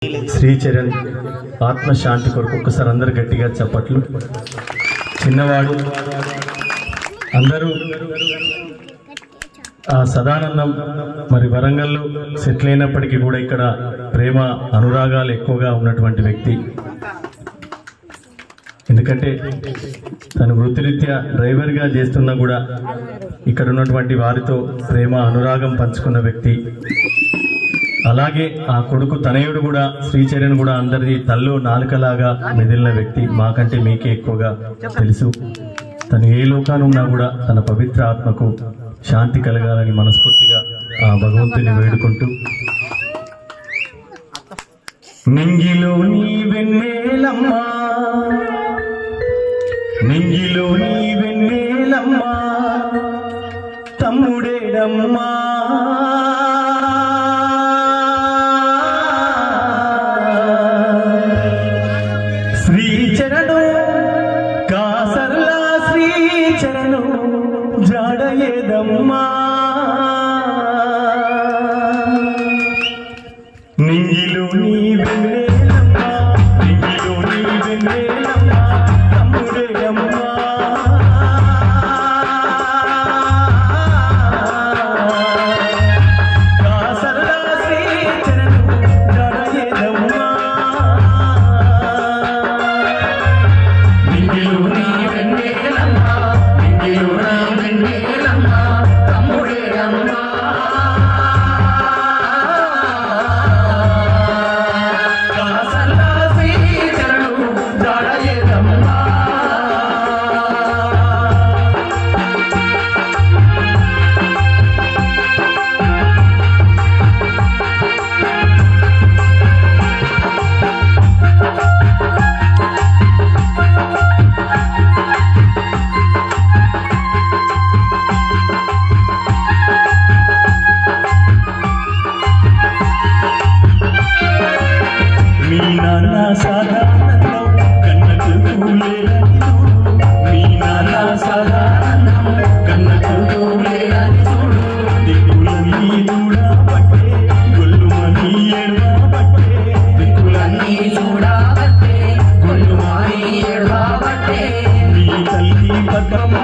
శ్రీచరణ్ ఆత్మశాంతి కొరకు ఒక్కసారి అందరు గట్టిగా చప్పట్లు. చిన్నవాడు అందరూ సదానందం మరి వరంగల్లో సెటిల్ అయినప్పటికీ కూడా ఇక్కడ ప్రేమ అనురాగాలు ఎక్కువగా ఉన్నటువంటి వ్యక్తి. ఎందుకంటే తను వృత్తిరీత్యా డ్రైవర్గా చేస్తున్నా కూడా ఇక్కడ ఉన్నటువంటి వారితో ప్రేమ అనురాగం పంచుకున్న వ్యక్తి. అలాగే ఆ కొడుకు తనయుడు కూడా శ్రీచరణ్ కూడా అందరిది తల్లో నాలుకలాగా మెదిలిన వ్యక్తి. మాకంటే మీకే ఎక్కువగా తెలుసు. తను ఏ లోకాన ఉన్నా కూడా తన పవిత్ర ఆత్మకు శాంతి కలగాలని మనస్ఫూర్తిగా ఆ భగవంతుని వేడుకుంటూ, నింగిలో నీ వెన్నెలమ్మా, నింగిలో నీ వెన్నెలమ్మా, తమ్ముడేడమ్మా, శ్రీచరణు కాసర్లా శ్రీచరణు జాడయేదమ్మా, నింగిలో నీ వెన్నెలమ్మా, నింగిలో నీ వెన్నెలమ్మా, తమ్ముడేడమ్మా, కాసర్లా శ్రీచరణు జాడయేదమ్మా, నింగిలో నీ వెన్నెలమ్మా, నింగిలో నా వెన్నెలమ్మా, తమ్ముడేడమ్మా, కాసర్లా శ్రీచరణు జాడయేదమ్మా. మీ నాన్న సాధారణం కన్నకు కూలేరని చూడు, మీ నాన్న సాధారణం కన్నకు కూలేరని చూడు, దిక్కులన్నీ చూడబట్టే గొల్లుమని ఏడవబట్టే, దిక్కులన్నీ చూడబట్టే గొల్లుమని ఏడవబట్టే, నీ తల్లి భద్రమ్మ